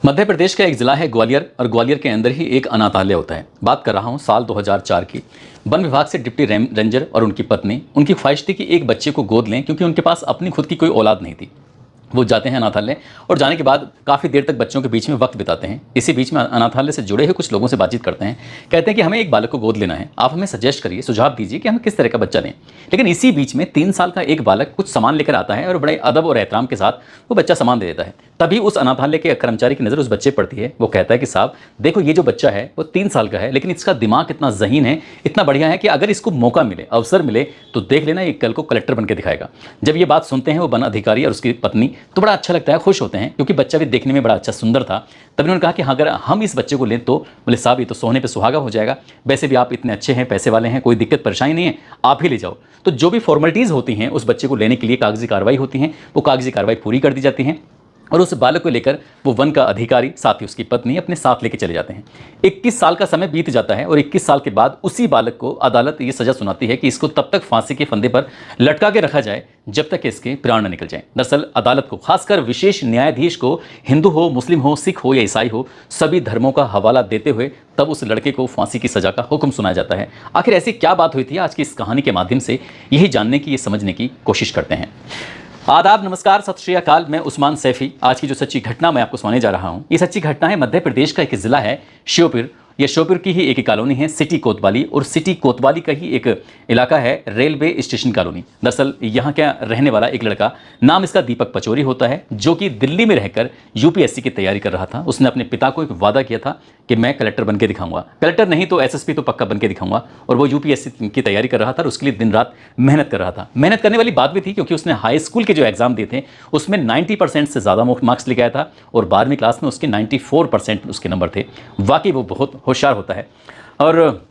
मध्य प्रदेश का एक ज़िला है ग्वालियर और ग्वालियर के अंदर ही एक अनाथालय होता है। बात कर रहा हूँ साल 2004 की। वन विभाग से डिप्टी रेंजर और उनकी पत्नी उनकी ख्वाहिश थी कि एक बच्चे को गोद लें, क्योंकि उनके पास अपनी खुद की कोई औलाद नहीं थी। वो जाते हैं अनाथालय और जाने के बाद काफ़ी देर तक बच्चों के बीच में वक्त बिताते हैं। इसी बीच में अनाथालय से जुड़े हुए कुछ लोगों से बातचीत करते हैं। कहते हैं कि हमें एक बालक को गोद लेना है, आप हमें सजेस्ट करिए, सुझाव दीजिए कि हम किस तरह का बच्चा लें। लेकिन इसी बीच में 3 साल का एक बालक कुछ सामान लेकर आता है और बड़े अदब और एहतराम के साथ वो बच्चा सामान दे देता है। तभी उस अनाथालय के कर्मचारी की नज़र उस बच्चे पर पड़ती है। वो कहता है कि साहब देखो, ये जो बच्चा है वो 3 साल का है, लेकिन इसका दिमाग इतना ज़हीन है, इतना बढ़िया है कि अगर इसको मौका मिले, अवसर मिले तो देख लेना, ये कल को कलेक्टर बन के दिखाएगा। जब ये बात सुनते हैं वो वन अधिकारी और उसकी पत्नी तो बड़ा अच्छा लगता है, खुश होते हैं, क्योंकि बच्चा भी देखने में बड़ा अच्छा सुंदर था। तभी उन्होंने कहा कि अगर हम इस बच्चे को लें तो बोले साहब ये तो सोने पे सुहागा हो जाएगा, वैसे भी आप इतने अच्छे हैं, पैसे वाले हैं, कोई दिक्कत परेशानी नहीं है, आप ही ले जाओ। तो जो भी फॉर्मेलिटीज़ होती हैं उस बच्चे को लेने के लिए, कागजी कार्रवाई होती हैं, वो कागजी कार्रवाई पूरी कर दी जाती हैं और उस बालक को लेकर वो वन का अधिकारी साथ ही उसकी पत्नी अपने साथ लेके चले जाते हैं। 21 साल का समय बीत जाता है और 21 साल के बाद उसी बालक को अदालत ये सज़ा सुनाती है कि इसको तब तक फांसी के फंदे पर लटका के रखा जाए जब तक इसके प्राण न निकल जाए। दरअसल अदालत को, खासकर विशेष न्यायाधीश को, हिंदू हो, मुस्लिम हो, सिख हो या ईसाई हो, सभी धर्मों का हवाला देते हुए तब उस लड़के को फांसी की सज़ा का हुक्म सुनाया जाता है। आखिर ऐसी क्या बात हुई थी, आज की इस कहानी के माध्यम से यही जानने की, ये समझने की कोशिश करते हैं। आदाब, नमस्कार, सत श्री अकाल। मैं उस्मान सैफी। आज की जो सच्ची घटना मैं आपको सुनाने जा रहा हूँ, ये सच्ची घटना है मध्य प्रदेश का एक ज़िला है श्योपुर। यह श्योपुर की ही एक कॉलोनी है, सिटी कोतवाली, और सिटी कोतवाली का ही एक इलाका है रेलवे स्टेशन कॉलोनी। दरअसल यहाँ क्या रहने वाला एक लड़का, नाम इसका दीपक पचौरी होता है, जो कि दिल्ली में रहकर यूपीएससी की तैयारी कर रहा था। उसने अपने पिता को एक वादा किया था कि मैं कलेक्टर बन के दिखाऊंगा, कलेक्टर नहीं तो एसएसपी तो पक्का बन के दिखाऊंगा। और वो यूपीएससी की तैयारी कर रहा था और उसके लिए दिन रात मेहनत कर रहा था। मेहनत करने वाली बात भी थी, क्योंकि उसने हाई स्कूल के जो एग्जाम दिए थे उसमें 90% से ज़्यादा मार्क्स लेके आया था और 12वीं क्लास में उसके 94% उसके नंबर थे। वाकई वो बहुत होशियार होता है। और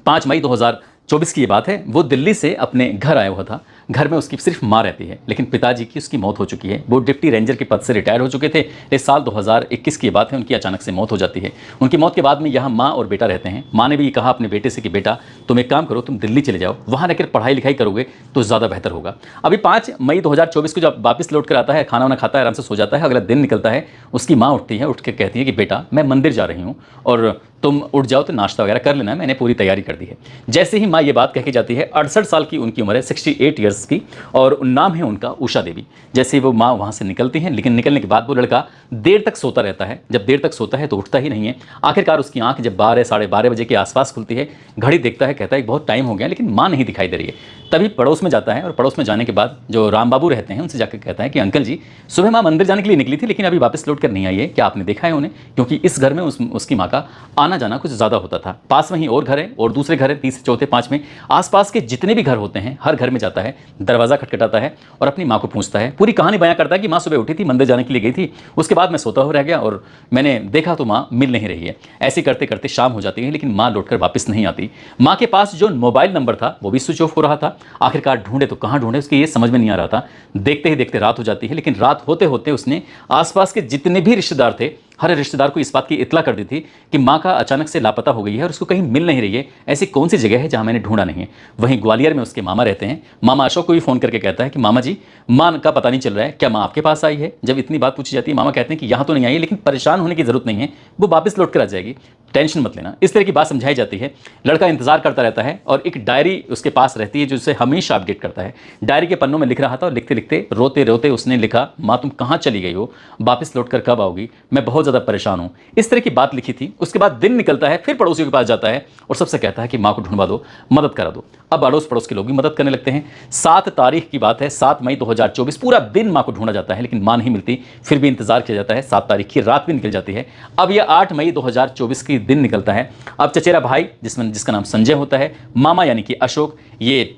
5 मई 2024 की ये बात है, वो दिल्ली से अपने घर आया हुआ था। घर में उसकी सिर्फ माँ रहती है, लेकिन पिताजी की उसकी मौत हो चुकी है। वो डिप्टी रेंजर के पद से रिटायर हो चुके थे। इस साल 2021 की बात है, उनकी अचानक से मौत हो जाती है। उनकी मौत के बाद में यहाँ माँ और बेटा रहते हैं। माँ ने भी कहा अपने बेटे से कि बेटा तुम एक काम करो, तुम दिल्ली चले जाओ, वहाँ रहकर पढ़ाई लिखाई करोगे तो ज़्यादा बेहतर होगा। अभी 5 मई 2024 को जब वापस लौट कर आता है, खाना वाना खाता है, आराम से सो जाता है। अगला दिन निकलता है, उसकी माँ उठती है, उठ के कहती है कि बेटा मैं मंदिर जा रही हूँ और तुम उठ जाओ तो नाश्ता वगैरह कर लेना, मैंने पूरी तैयारी कर दी है। जैसे ही माँ ये बात कह के जाती है, 68 साल की उनकी उम्र है, 68 ईयर्स की, और नाम है उनका उषा देवी। जैसे ही वो माँ वहाँ से निकलती हैं, लेकिन निकलने के बाद वो लड़का देर तक सोता रहता है। जब देर तक सोता है तो उठता ही नहीं है। आखिरकार उसकी आंख जब 12 साढ़े 12 बजे के आसपास खुलती है, घड़ी देखता है, कहता है बहुत टाइम हो गया, लेकिन माँ नहीं दिखाई दे रही है। तभी पड़ोस में जाता है और पड़ोस में जाने के बाद जो राम बाबू रहते हैं उनसे जाकर कहता है कि अंकल जी, सुबह माँ मंदिर जाने के लिए निकली थी, लेकिन अभी वापस लौट कर नहीं आई है, क्या आपने देखा है उन्हें? क्योंकि इस घर में उसकी माँ का आना जाना कुछ ज़्यादा होता था। पास में ही और घर है और दूसरे घर है, तीसरे चौथे पाँचवें, आसपास के जितने भी घर होते हैं हर घर में जाता है, दरवाज़ा खटखटाता है और अपनी माँ को पूछता है। पूरी कहानी बयां करता है कि माँ सुबह उठी थी, मंदिर जाने के लिए गई थी, उसके बाद मैं सोता हुआ रह गया और मैंने देखा तो माँ मिल नहीं रही है। ऐसे करते करते शाम हो जाती है, लेकिन माँ लौटकर वापस नहीं आती। माँ के पास जो मोबाइल नंबर था वो भी स्विच ऑफ हो रहा था। आखिरकार ढूंढे तो कहाँ ढूंढे, उसकी ये समझ में नहीं आ रहा था। देखते ही देखते रात हो जाती है, लेकिन रात होते होते उसने आसपास के जितने भी रिश्तेदार थे, हर रिश्तेदार को इस बात की इत्तला कर दी थी कि माँ का अचानक से लापता हो गई है और उसको कहीं मिल नहीं रही है। ऐसी कौन सी जगह है जहाँ मैंने ढूंढा नहीं है। वहीं ग्वालियर में उसके मामा रहते हैं। मामा अशोक को भी फ़ोन करके कहता है कि मामा जी, माँ का पता नहीं चल रहा है, क्या माँ आपके पास आई है? जब इतनी बात पूछी जाती है, मामा कहते हैं कि यहाँ तो नहीं आई है, लेकिन परेशान होने की ज़रूरत नहीं है, वो वापस लौट कर आ जाएगी, टेंशन मत लेना। इस तरह की बात समझाई जाती है। लड़का इंतजार करता रहता है और एक डायरी उसके पास रहती है जो उसे हमेशा अपडेट करता है। डायरी के पन्नों में लिख रहा था और लिखते लिखते रोते रोते उसने लिखा, माँ तुम कहाँ चली गई हो, वापस लौट कर कब आओगी, मैं बहुत ज़्यादा परेशान हूँ। इस तरह की बात लिखी थी। उसके बाद दिन निकलता है, फिर पड़ोसियों के पास जाता है और सबसे कहता है कि माँ को ढूंढवा दो, मदद करा दो। अब अड़ोस पड़ोस के लोग भी मदद करने लगते हैं। 7 तारीख की बात है, 7 मई 2024, पूरा दिन माँ को ढूंढा जाता है, लेकिन माँ नहीं मिलती। फिर भी इंतजार किया जाता है। 7 तारीख की रात भी निकल जाती है। अब यह 8 मई 2024 की दिन निकलता है। अब चचेरा भाई जिसका नाम संजय होता है, मामा यानी कि अशोक, ये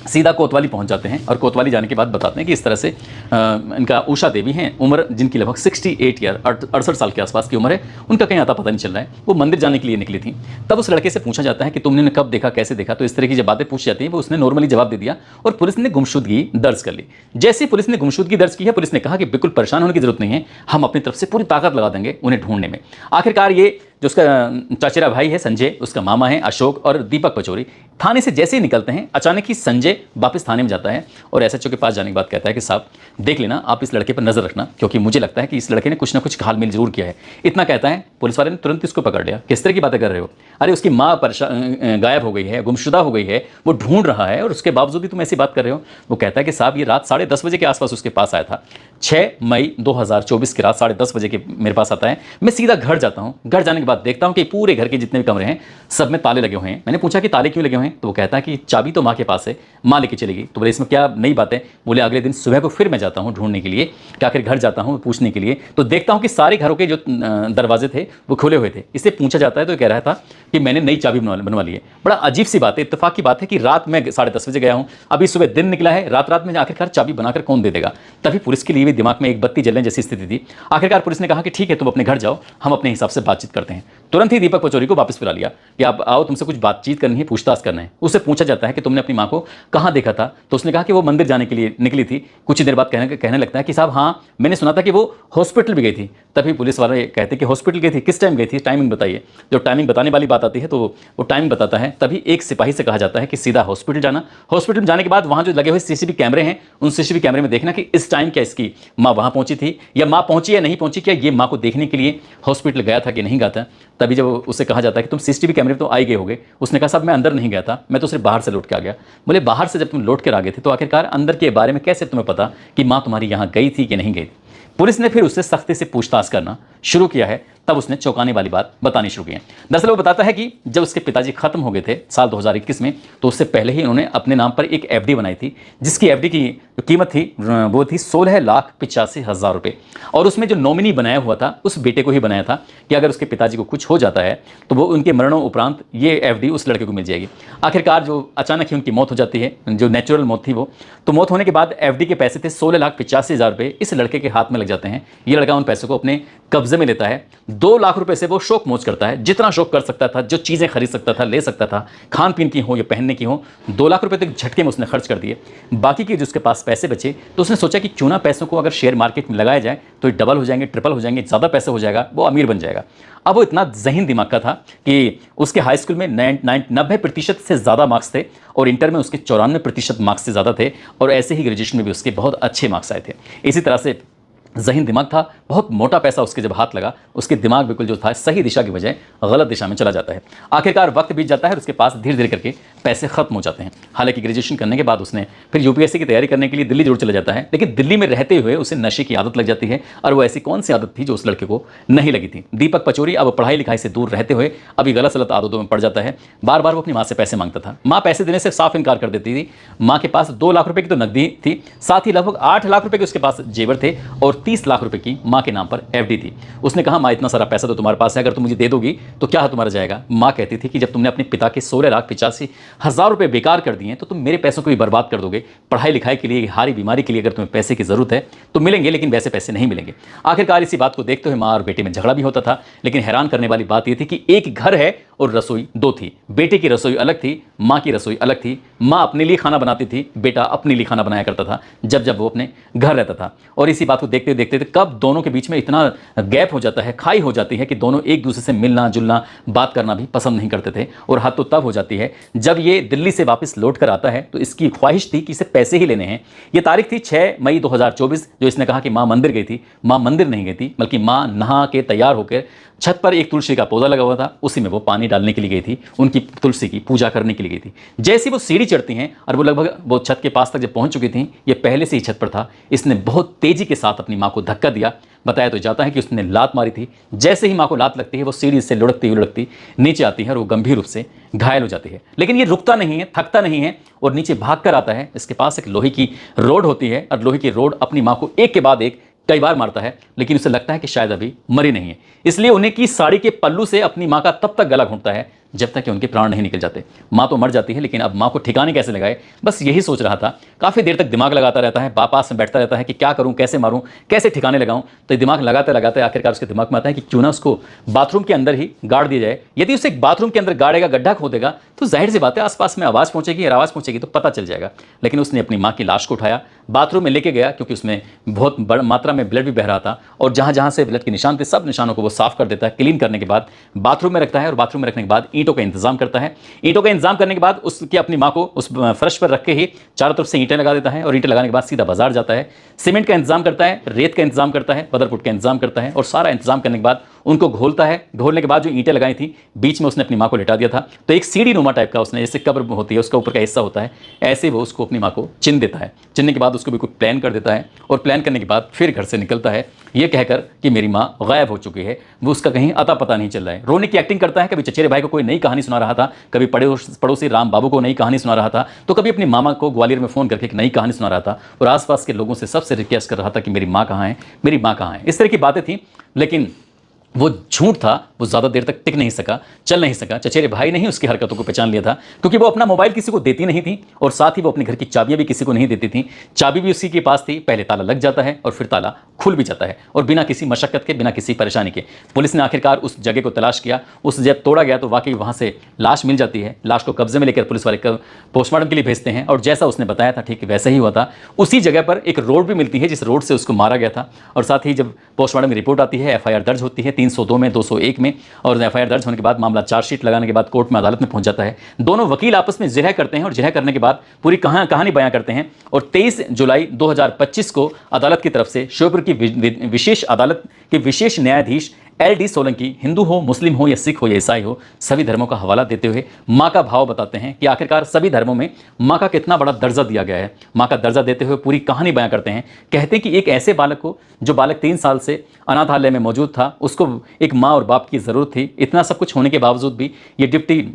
सीधा कोतवाली पहुंच जाते हैं और कोतवाली जाने के बाद बताते हैं कि इस तरह से इनका उषा देवी हैं, उम्र जिनकी लगभग 68 ईयर 68 साल के आसपास की उम्र है, उनका कहीं आता पता नहीं चल रहा है। वो मंदिर जाने के लिए निकली थी। तब उस लड़के से पूछा जाता है कि तुमने कब देखा, कैसे देखा? तो इस तरह की जब बातें पूछी जाती हैं वो उसने नॉर्मली जवाब दे दिया और पुलिस ने गुमशुदगी दर्ज कर ली। जैसे ही पुलिस ने गुमशुदगी दर्ज की है, पुलिस ने कहा कि बिल्कुल परेशान होने की जरूरत नहीं है, हम अपनी तरफ से पूरी ताकत लगा देंगे उन्हें ढूंढने में। आखिरकार ये जो उसका चचेरा भाई है संजय, उसका मामा है अशोक और दीपक पचौरी, थाने से जैसे ही निकलते हैं अचानक ही संजय वापस थाने में जाता है और एसएचओ के पास जाने के बाद कहता है कि साहब देख लेना, आप इस लड़के पर नजर रखना, क्योंकि मुझे लगता है कि इस लड़के ने कुछ ना कुछ घालमेल जरूर किया है। इतना कहता है, पुलिस वाले ने तुरंत इसको पकड़ लिया। किस तरह की बातें कर रहे हो? अरे उसकी माँ गायब हो गई है, गुमशुदा हो गई है, वो ढूंढ रहा है और उसके बावजूद भी तुम ऐसी बात कर रहे हो। वो कहता है कि साहब ये रात 10:30 बजे के आसपास उसके पास आया था, 6 मई 2024 की रात 10:30 बजे के मेरे पास आता है। मैं सीधा घर जाता हूँ, घर जाने के बाद देखता हूँ कि पूरे घर के जितने भी कमरे हैं सब में ताले लगे हुए हैं। मैंने पूछा कि ताले क्यों लगे हुए हैं? तो वो कहता है कि चाबी तो माँ के पास है, माँ लेके चलेगी। तो बोले इसमें क्या नई बात है? बोले अगले दिन सुबह को फिर मैं जाता हूँ ढूंढने के लिए, क्या आखिर घर जाता हूँ पूछने के लिए, तो देखता हूँ कि सारे घरों के जो दरवाजे थे वो खुले हुए थे। इससे पूछा जाता है तो कह रहा था कि मैंने नई चाबी बनवा ली है। बड़ा अजीब सी बात है, इत्तेफाक की बात है कि रात में 10:30 बजे गया हूँ, अभी सुबह दिन निकला है, रात में आखिरकार चाबी बनाकर कौन दे देगा? तभी पुलिस के लिए भी दिमाग में एक बत्ती जलने जैसी स्थिति थी। आखिरकार पुलिस ने कहा कि ठीक है तुम अपने घर जाओ, हम अपने हिसाब से बातचीत करते हैं। तुरंत ही दीपक पचौरी को वापस बुला लिया कि आप आओ, तुमसे कुछ बातचीत करनी है, पूछताछ करना है। उससे पूछा जाता है कि तुमने अपनी माँ को कहाँ देखा था? तो उसने कहा कि वो मंदिर जाने के लिए निकली थी। कुछ देर बाद कहने लगता है कि साहब हाँ मैंने सुना था कि वो हॉस्पिटल भी गई थी। तभी पुलिस वाले कहते हैं कि हॉस्पिटल गई थी, किस टाइम गई थी, टाइमिंग बताइए। जब टाइमिंग बताने वाली बात आती है तो वो टाइमिंग बताता है। तभी एक सिपाही से कहा जाता है कि सीधा हॉस्पिटल जाना, हॉस्पिटल में जाने के बाद वहाँ जो लगे हुए सीसीटीवी कैमरे हैं उन सीसीटीवी कैमरे में देखना कि इस टाइम क्या इसकी माँ वहाँ पहुँची थी या माँ पहुँची या नहीं पहुँची, क्या ये माँ को देखने के लिए हॉस्पिटल गया था कि नहीं गया था। तभी जब उससे कहा जाता है कि तुम सीसीटीवी कैमरे में तो आई गए होगे, उसने कहा साहब मैं अंदर नहीं गया था, मैं तो सिर्फ बाहर से लौट के आ गया। बोले बाहर से जब तुम लौट कर आ गए थे तो आखिरकार अंदर के बारे में कैसे तुम्हें पता कि माँ तुम्हारी यहाँ गई थी कि नहीं गई थी? पुलिस ने फिर उससे सख्ती से पूछताछ करना शुरू किया है। तब उसने चौंकाने वाली बात बतानी शुरू की है। दरअसल वो बताता है कि जब उसके पिताजी खत्म हो गए थे साल 2021 में, तो उससे पहले ही उन्होंने अपने नाम पर एक एफडी बनाई थी, जिसकी एफडी की जो कीमत थी वो थी 16,85,000 रुपये। और उसमें जो नॉमिनी बनाया हुआ था उस बेटे को ही बनाया था कि अगर उसके पिताजी को कुछ हो जाता है तो वो उनके मरणों उपरांत ये एफडी उस लड़के को मिल जाएगी। आखिरकार जो अचानक ही उनकी मौत हो जाती है, जो नेचुरल मौत थी वो, तो मौत होने के बाद एफडी के पैसे थे 16,85,000 रुपये इस लड़के के हाथ में लग जाते हैं। ये लड़का उन पैसों को अपने कब्जे में लेता है। 2 लाख रुपए से वो शौक मौज करता है, जितना शौक कर सकता था, जो चीज़ें खरीद सकता था, ले सकता था, खान पीन की हो या पहनने की हो, 2 लाख रुपए तक झटके में उसने खर्च कर दिए। बाकी के जो उसके पास पैसे बचे तो उसने सोचा कि क्यों ना पैसों को अगर शेयर मार्केट में लगाया जाए तो ये डबल हो जाएंगे, ट्रिपल हो जाएंगे, ज़्यादा पैसा हो जाएगा, वो अमीर बन जाएगा। अब वो इतना ज़हीन दिमाग का था कि उसके हाई स्कूल में 90% से ज़्यादा मार्क्स थे और इंटर में उसके 94% मार्क्स से ज़्यादा थे और ऐसे ही ग्रेजुएशन में भी उसके बहुत अच्छे मार्क्स आए थे। इसी तरह से ज़हीन दिमाग था, बहुत मोटा पैसा उसके जब हाथ लगा उसके दिमाग बिल्कुल जो था सही दिशा की बजाय गलत दिशा में चला जाता है। आखिरकार वक्त बीत जाता है और उसके पास धीरे धीरे करके पैसे खत्म हो जाते हैं। हालांकि ग्रेजुएशन करने के बाद उसने फिर यूपीएससी की तैयारी करने के लिए दिल्ली जरूर चला जाता है, लेकिन दिल्ली में रहते हुए उसे नशे की आदत लग जाती है। और वो ऐसी कौन सी आदत थी जो उस लड़के को नहीं लगी थी? दीपक पचौरी अब पढ़ाई लिखाई से दूर रहते हुए अभी गलत सलत आदतों में पड़ जाता है। बार बार वो अपनी माँ से पैसे मांगता था, माँ पैसे देने से साफ इनकार कर देती थी। माँ के पास 2 लाख रुपए की तो नकदी थी, साथ ही लगभग 8 लाख रुपए के उसके पास जेवर थे और 30 लाख रुपए की माँ के नाम पर एफडी थी। उसने कहा माँ इतना सारा पैसा तो तुम्हारे पास है, अगर तुम मुझे दे दोगी तो क्या तुम्हारा जाएगा? माँ कहती थी कि जब तुमने अपने पिता के 16,85,000 रुपए बेकार कर दिए तो तुम मेरे पैसों को भी बर्बाद कर दोगे। पढ़ाई लिखाई के लिए, हारी बीमारी के लिए अगर तुम्हें पैसे की जरूरत है तो मिलेंगे, लेकिन वैसे पैसे नहीं मिलेंगे। आखिरकार इसी बात को देखते हुए माँ और बेटे में झगड़ा भी होता था। लेकिन हैरान करने वाली बात यह थी कि एक घर है और रसोई 2 थी। बेटे की रसोई अलग थी, माँ की रसोई अलग थी। माँ अपने लिए खाना बनाती थी, बेटा अपने लिए खाना बनाया करता था जब जब वो अपने घर रहता था। और इसी बात को देखते देखते कब दोनों के बीच में इतना गैप हो जाता है, खाई हो जाती है कि दोनों एक दूसरे से मिलना जुलना, बात करना भी पसंद नहीं करते थे। और हद तो तब हो जाती है जब ये दिल्ली से वापस लौट कर आता है तो इसकी ख्वाहिश थी कि इसे पैसे ही लेने हैं। ये तारीख थी 6 मई 2024, जो इसने कहा कि माँ मंदिर गई थी। माँ मंदिर नहीं गई थी, बल्कि माँ नहा के तैयार होकर छत पर एक तुलसी का पौधा लगा हुआ था, उसी में वो पानी डालने के लिए गई थी, उनकी तुलसी की पूजा करने के लिए गई थी। जैसे वो सीढ़ी चढ़ती हैं और वो लगभग वो छत के पास तक जब पहुंच चुकी थी, ये पहले से ही छत पर था, इसने बहुत तेजी के साथ अपनी माँ को धक्का दिया। बताया तो जाता है कि उसने लात मारी थी। जैसे ही माँ को लात लगती है वो सीढ़ी से लुढ़कती नीचे आती है और वो गंभीर रूप से घायल हो जाती है। लेकिन ये रुकता नहीं है, थकता नहीं है और नीचे भाग कर आता है। इसके पास एक लोहे की रोड होती है और लोहे की रोड अपनी माँ को एक के बाद एक कई बार मारता है, लेकिन उसे लगता है कि शायद अभी मरी नहीं है। इसलिए उन्हें की साड़ी के पल्लू से अपनी माँ का तब तक गला घोंटता है जब तक कि उनके प्राण नहीं निकल जाते। माँ तो मर जाती है, लेकिन अब माँ को ठिकाने कैसे लगाए, बस यही सोच रहा था। काफ़ी देर तक दिमाग लगाता रहता है, पास में बैठता रहता है कि क्या करूँ, कैसे मारूँ, कैसे ठिकाने लगाऊँ। तो दिमाग लगाते लगाते आखिरकार उसके दिमाग में आता है कि क्यों ना उसको बाथरूम के अंदर ही गाड़ दिया जाए। यदि उसे बाथरूम के अंदर गाड़ेगा, गड्ढा खोदेगा, तो जाहिर सी बात है आसपास में आवाज़ पहुंचेगी, और आवाज़ पहुंचेगी तो पता चल जाएगा। लेकिन उसने अपनी माँ की लाश को उठाया, बाथरूम में लेके गया, क्योंकि उसमें बहुत बड़ी मात्रा में ब्लड भी बह रहा था, और जहाँ जहाँ से ब्लड के निशान थे सब निशानों को वो साफ कर देता है। क्लीन करने के बाद बाथरूम में रखता है, और बाथरूम में रखने के बाद ईंटों का इंतजाम करता है। ईंटों का इंतजाम करने के बाद उसकी अपनी माँ को उस फर्श पर रख के ही चारों तरफ से ईंटें लगा देता है, और ईंटें लगाने के बाद सीधा बाजार जाता है। सीमेंट का इंतजाम करता है, रेत का इंतजाम करता है, बदरपुट का इंतजाम करता है, और सारा इंतजाम करने के बाद उनको घोलता है। घोलने के बाद जो ईंटें लगाई थी बीच में उसने अपनी माँ को लिटा दिया था, तो एक सीढ़ी नुमा टाइप का उसने, जैसे कब्र होती है उसका ऊपर का हिस्सा होता है, ऐसे वो उसको अपनी माँ को चिन देता है। चिनने के बाद उसको बिल्कुल प्लान कर देता है, और प्लान करने के बाद फिर घर से निकलता है ये कहकर कि मेरी माँ गायब हो चुकी है। वो उसका कहीं अता पता नहीं चल रहा है। रोने की एक्टिंग करता है, कभी चचेरे भाई को कोई नई कहानी सुना रहा था, कभी पड़ोसी राम बाबू को नई कहानी सुना रहा था, तो कभी अपनी मामा को ग्वालियर में फ़ोन करके एक नई कहानी सुना रहा था, और आसपास के लोगों से सबसे रिक्वेस्ट कर रहा था कि मेरी माँ कहाँ है, मेरी माँ कहाँ है। इस तरह की बातें थी, लेकिन वो झूठ था, वो ज़्यादा देर तक टिक नहीं सका, चल नहीं सका। चचेरे भाई ने ही उसकी हरकतों को पहचान लिया था, क्योंकि वो अपना मोबाइल किसी को देती नहीं थी, और साथ ही वो अपने घर की चाबियां भी किसी को नहीं देती थी। चाबी भी उसी के पास थी, पहले ताला लग जाता है और फिर ताला खुल भी जाता है, और बिना किसी मशक्क़त के, बिना किसी परेशानी के। पुलिस ने आखिरकार उस जगह को तलाश किया, उस जब तोड़ा गया तो वाकई वहाँ से लाश मिल जाती है। लाश को कब्जे में लेकर पुलिस वाले पोस्टमार्टम के लिए भेजते हैं, और जैसा उसने बताया था ठीक वैसा ही हुआ था। उसी जगह पर एक रोड भी मिलती है जिस रोड से उसको मारा गया था, और साथ ही जब पोस्टमार्टम की रिपोर्ट आती है, FIR दर्ज होती है 302 में, 201 में, और FIR दर्ज होने के बाद मामला चार्जशीट लगाने के बाद कोर्ट में, अदालत में पहुंच जाता है। दोनों वकील आपस में जिरह करते हैं, और जिरह करने के बाद पूरी कहानी बयां करते हैं, और 23 जुलाई 2025 को अदालत की तरफ से, श्योपुर की विशेष अदालत के विशेष न्यायाधीश LD सोलंकी, हिंदू हो, मुस्लिम हो, या सिख हो, या ईसाई हो, सभी धर्मों का हवाला देते हुए माँ का भाव बताते हैं कि आखिरकार सभी धर्मों में माँ का कितना बड़ा दर्जा दिया गया है। माँ का दर्जा देते हुए पूरी कहानी बयां करते हैं। कहते हैं कि एक ऐसे बालक को, जो बालक 3 साल से अनाथालय में मौजूद था, उसको एक माँ और बाप की ज़रूरत थी। इतना सब कुछ होने के बावजूद भी ये डिप्टी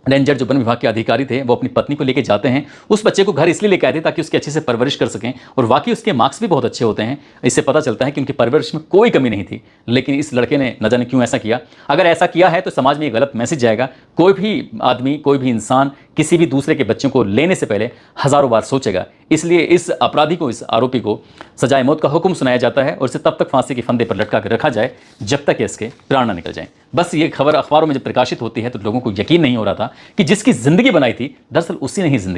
रेंजर जो वन विभाग के अधिकारी थे, वो अपनी पत्नी को लेकर जाते हैं। उस बच्चे को घर इसलिए लेकर आए थे ताकि उसकी अच्छे से परवरिश कर सकें, और वाकई उसके मार्क्स भी बहुत अच्छे होते हैं। इससे पता चलता है कि उनकी परवरिश में कोई कमी नहीं थी। लेकिन इस लड़के ने न जाने क्यों ऐसा किया। अगर ऐसा किया है तो समाज में एक गलत मैसेज जाएगा। कोई भी आदमी, कोई भी इंसान किसी भी दूसरे के बच्चों को लेने से पहले हज़ारों बार सोचेगा। इसलिए इस अपराधी को, इस आरोपी को सजाए मौत का हुक्म सुनाया जाता है, और इसे तब तक फांसी के फंदे पर लटका कर रखा जाए जब तक इसके प्राण न निकल जाएं। बस ये खबर अखबारों में जब प्रकाशित होती है तो लोगों को यकीन नहीं हो रहा था कि जिसकी ज़िंदगी बनाई थी, दरअसल उसी ने ही ज़िंदगी